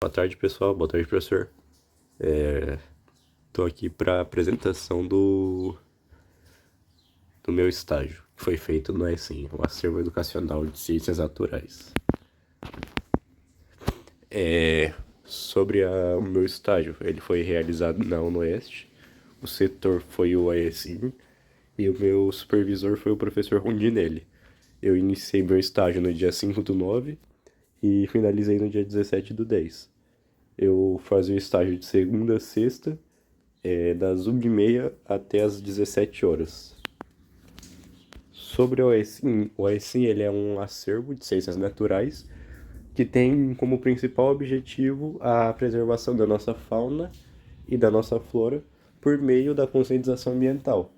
Boa tarde, pessoal. Boa tarde, professor. Estou aqui para apresentação do meu estágio, que foi feito no ESIM, o Acervo Educacional de Ciências Naturais. O meu estágio, ele foi realizado na UNOeste, o setor foi o ESIM e o meu supervisor foi o professor Rondinelli. Eu iniciei meu estágio no dia 5/9 e finalizei no dia 17/10. Eu fazia o estágio de segunda a sexta, das 1h30 até as 17 horas. Sobre o OSIM ele é um acervo de ciências naturais que tem como principal objetivo a preservação da nossa fauna e da nossa flora por meio da conscientização ambiental.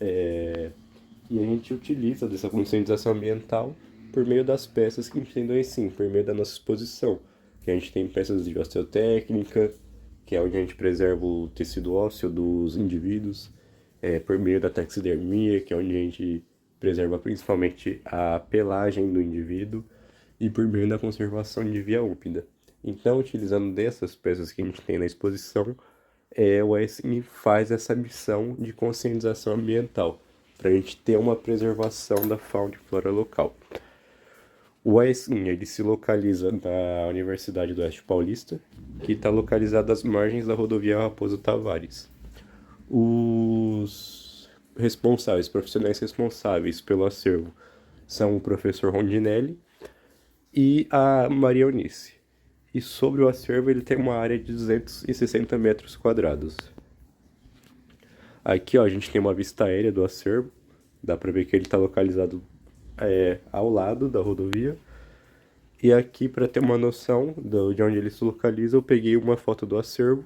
E a gente utiliza dessa conscientização ambiental por meio das peças que a gente tem do OSIM, por meio da nossa exposição, que a gente tem peças de osteotécnica, que é onde a gente preserva o tecido ósseo dos indivíduos, por meio da taxidermia, que é onde a gente preserva principalmente a pelagem do indivíduo, e por meio da conservação de via úmida. Então, utilizando dessas peças que a gente tem na exposição, o ESIM faz essa missão de conscientização ambiental, para a gente ter uma preservação da fauna e flora local. O ESIM ele se localiza na Universidade do Oeste Paulista, que está localizada às margens da rodovia Raposo Tavares. Os profissionais responsáveis pelo acervo, são o professor Rondinelli e a Maria Eunice. E sobre o acervo, ele tem uma área de 260 metros quadrados. Aqui, ó, a gente tem uma vista aérea do acervo. Dá para ver que ele está localizado ao lado da rodovia. E aqui, para ter uma noção de onde ele se localiza, eu peguei uma foto do acervo,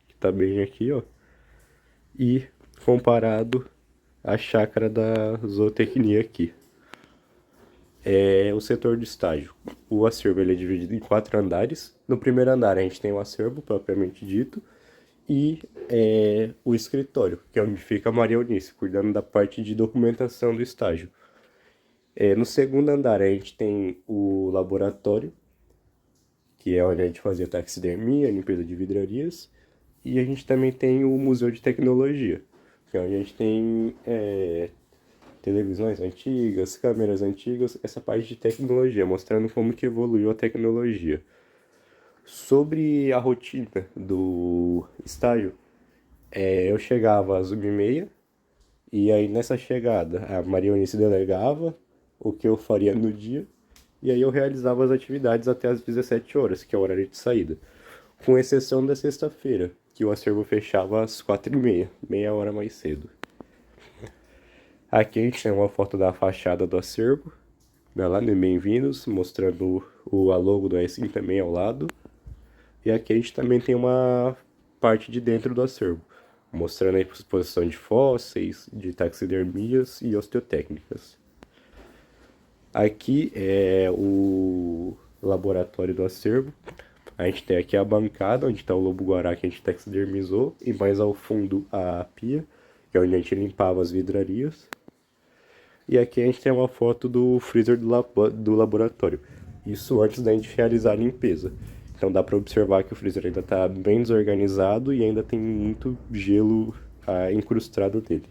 que está bem aqui, ó, e comparado à chácara da zootecnia aqui. O setor de estágio. O acervo ele é dividido em 4 andares. No primeiro andar a gente tem o acervo, propriamente dito, e o escritório, que é onde fica a Maria Eunice, cuidando da parte de documentação do estágio. No segundo andar a gente tem o laboratório, que é onde a gente fazia taxidermia, limpeza de vidrarias, e a gente também tem o Museu de Tecnologia, que é onde a gente tem televisões antigas, câmeras antigas, essa parte de tecnologia, mostrando como que evoluiu a tecnologia. Sobre a rotina do estágio, eu chegava às 1h30, e aí nessa chegada a Maria Eunice delegava o que eu faria no dia, e aí eu realizava as atividades até às 17 horas, que é o horário de saída. Com exceção da sexta-feira, que o acervo fechava às 4h30, meia hora mais cedo. Aqui a gente tem uma foto da fachada do acervo, lá no Bem-vindos, mostrando a logo do ESIM também ao lado. E aqui a gente também tem uma parte de dentro do acervo, mostrando a exposição de fósseis, de taxidermias e osteotécnicas. Aqui é o laboratório do acervo. A gente tem aqui a bancada, onde está o lobo-guará que a gente taxidermizou, e mais ao fundo a pia, que é onde a gente limpava as vidrarias. E aqui a gente tem uma foto do freezer do laboratório. Isso antes da gente realizar a limpeza. Então dá para observar que o freezer ainda está bem desorganizado e ainda tem muito gelo incrustado nele.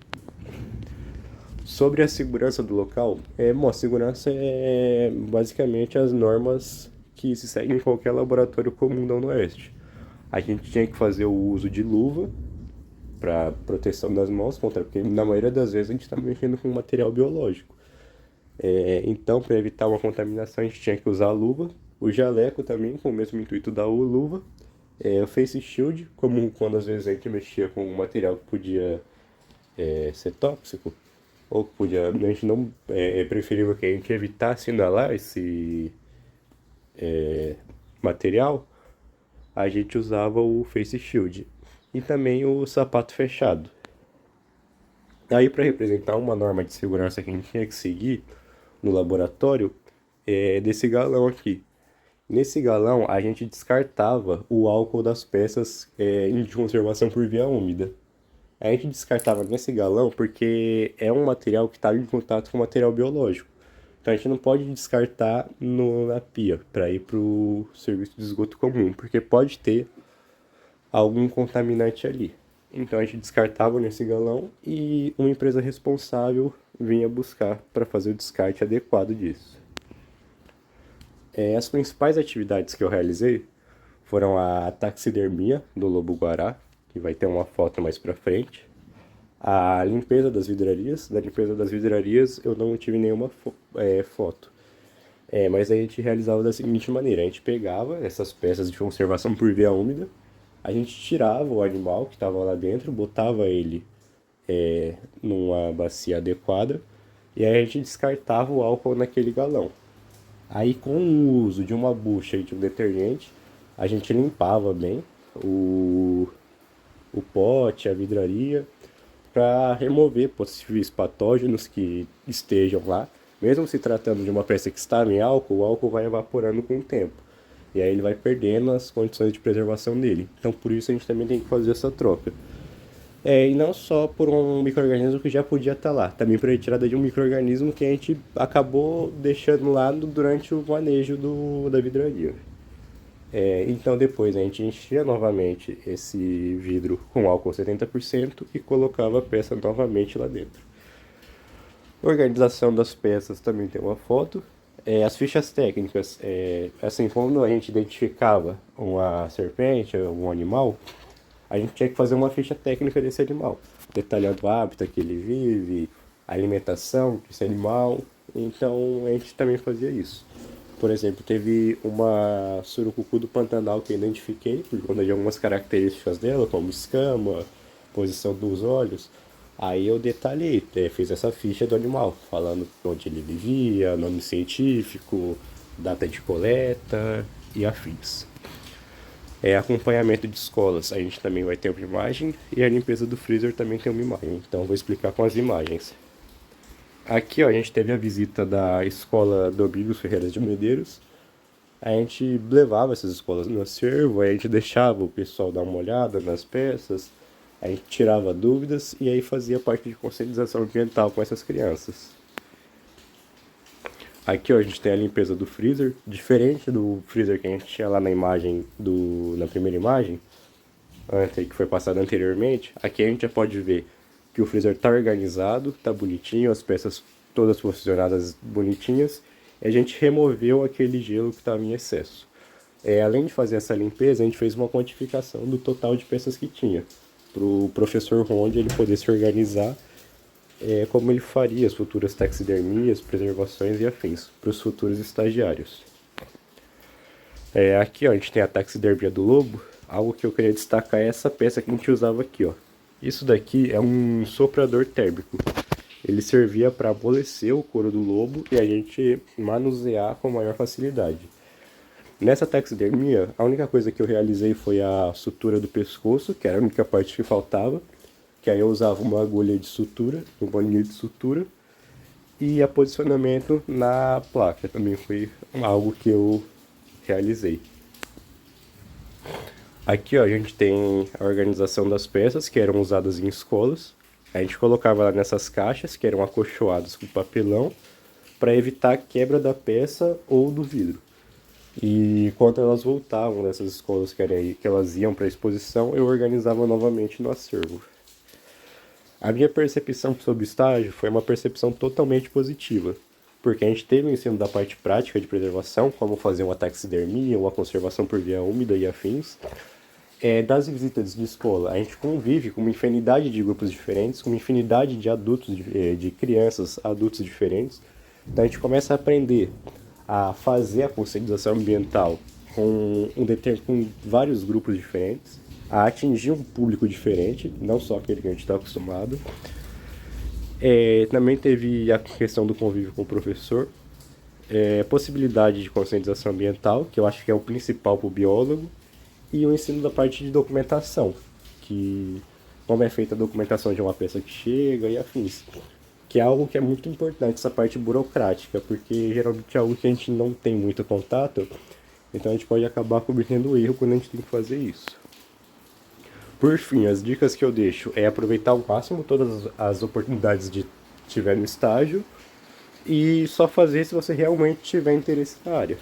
Sobre a segurança do local, a segurança é basicamente as normas que se seguem em qualquer laboratório comum da UNOeste. A gente tinha que fazer o uso de luva para proteção das mãos, porque na maioria das vezes a gente está mexendo com material biológico. Então, para evitar uma contaminação, a gente tinha que usar a luva, o jaleco também, com o mesmo intuito da luva, o face shield, como quando às vezes a gente mexia com um material que podia ser tóxico, ou que podia, a gente não, é preferível que a gente evitasse inalar esse material, a gente usava o face shield e também o sapato fechado. Aí, para representar uma norma de segurança que a gente tinha que seguir no laboratório, é desse galão aqui. Nesse galão, a gente descartava o álcool das peças de conservação por via úmida. A gente descartava nesse galão porque é um material que está em contato com material biológico. Então a gente não pode descartar na pia para ir para o serviço de esgoto comum, porque pode ter algum contaminante ali. Então a gente descartava nesse galão e uma empresa responsável vinha buscar para fazer o descarte adequado disso. As principais atividades que eu realizei foram a taxidermia do lobo-guará, que vai ter uma foto mais para frente, a limpeza das vidrarias. Da limpeza das vidrarias eu não tive nenhuma foto. Mas a gente realizava da seguinte maneira: a gente pegava essas peças de conservação por via úmida, a gente tirava o animal que estava lá dentro, botava ele numa bacia adequada e aí a gente descartava o álcool naquele galão. Aí, com o uso de uma bucha e de um detergente, a gente limpava bem o, o pote, a vidraria, para remover possíveis patógenos que estejam lá. Mesmo se tratando de uma peça que estava em álcool, o álcool vai evaporando com o tempo. E aí ele vai perdendo as condições de preservação dele. Então por isso a gente também tem que fazer essa troca. E não só por um micro-organismo que já podia estar lá, também por retirada de um micro-organismo que a gente acabou deixando lá durante o manejo da vidraria. Então depois a gente enchia novamente esse vidro com álcool 70% e colocava a peça novamente lá dentro. Organização das peças também tem uma foto. As fichas técnicas, assim, quando a gente identificava uma serpente, um animal, a gente tinha que fazer uma ficha técnica desse animal, detalhando o hábitat que ele vive, a alimentação desse animal. Então a gente também fazia isso. Por exemplo, teve uma surucucu do Pantanal que eu identifiquei por conta de algumas características dela, como escama, posição dos olhos. Aí eu detalhei, fiz essa ficha do animal, falando onde ele vivia, nome científico, data de coleta e afins. Acompanhamento de escolas, a gente também vai ter uma imagem e a limpeza do freezer também tem uma imagem. Então vou explicar com as imagens. Aqui ó, a gente teve a visita da escola Domingos Ferreira de Medeiros. A gente levava essas escolas no acervo, a gente deixava o pessoal dar uma olhada nas peças, a gente tirava dúvidas e aí fazia parte de conscientização ambiental com essas crianças. Aqui ó, a gente tem a limpeza do freezer, diferente do freezer que a gente tinha lá na imagem na primeira imagem, que foi passada anteriormente. Aqui a gente já pode ver que o freezer está organizado, está bonitinho, as peças todas posicionadas bonitinhas, e a gente removeu aquele gelo que estava em excesso. Além de fazer essa limpeza, a gente fez uma quantificação do total de peças que tinha, para o professor Ronde ele poder se organizar como ele faria as futuras taxidermias, preservações e afins para os futuros estagiários. Aqui ó, a gente tem a taxidermia do lobo. Algo que eu queria destacar é essa peça que a gente usava aqui, ó. Isso daqui é um soprador térmico. Ele servia para amolecer o couro do lobo e a gente manusear com maior facilidade. Nessa taxidermia, a única coisa que eu realizei foi a sutura do pescoço, que era a única parte que faltava. Que aí eu usava uma agulha de sutura, um bolinho de sutura, e a posicionamento na placa também foi algo que eu realizei. Aqui ó, a gente tem a organização das peças que eram usadas em escolas. A gente colocava lá nessas caixas que eram acolchoadas com papelão para evitar a quebra da peça ou do vidro. E quando elas voltavam dessas escolas que elas iam para a exposição, eu organizava novamente no acervo. A minha percepção sobre o estágio foi uma percepção totalmente positiva, porque a gente teve o ensino da parte prática de preservação, como fazer uma taxidermia, uma conservação por via úmida e afins. Das visitas de escola, a gente convive com uma infinidade de grupos diferentes, com uma infinidade de adultos, de crianças, adultos diferentes. Então a gente começa a aprender a fazer a conscientização ambiental com vários grupos diferentes, a atingir um público diferente, não só aquele que a gente está acostumado. Também teve a questão do convívio com o professor, possibilidade de conscientização ambiental, que eu acho que é o principal para o biólogo, e o ensino da parte de documentação, que como é feita a documentação de uma peça que chega e afins, que é algo que é muito importante, essa parte burocrática, porque geralmente é algo que a gente não tem muito contato, então a gente pode acabar cometendo erro quando a gente tem que fazer isso. Por fim, as dicas que eu deixo é aproveitar ao máximo todas as oportunidades de tiver no estágio, e só fazer se você realmente tiver interesse na área.